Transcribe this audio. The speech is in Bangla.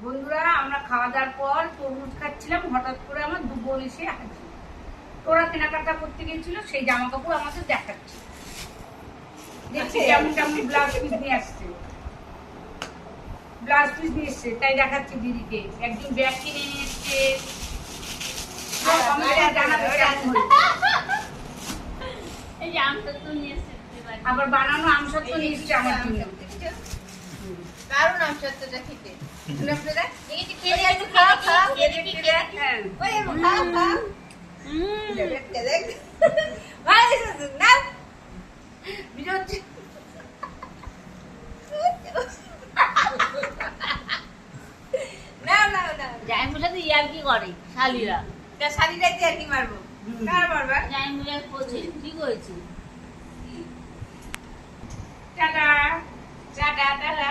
বন্ধুরা আমরা খাওয়া দাওয়ার পর তরমুজ খাচ্ছিলাম, হঠাৎ করে আমার দু বোন এসে হাজির। তোরা কেনাকাটা করতে গিয়েছিল, সেই জামা কাপড় আমাদের দেখাচ্ছে। দেখছি কেমন কেমন ব্লাউজ পিস নিয়ে আসছে, ব্লাউজ পিস নিয়ে এসছে, তাই দেখাচ্ছে দিদিকে। একদিন ব্যাগ কিনে নিয়ে এসছে, আবার বানানো আমসত্ব নিয়ে এসছে আমার জন্য। দারুণ আমসত্বটা খেতে। ইয়ার্কি করে শালিরা, শাড়িটাই আর কি মারবো, কার মারবা? জাইমুলের কোচে ঠিক হয়েছে। Tata tata tata.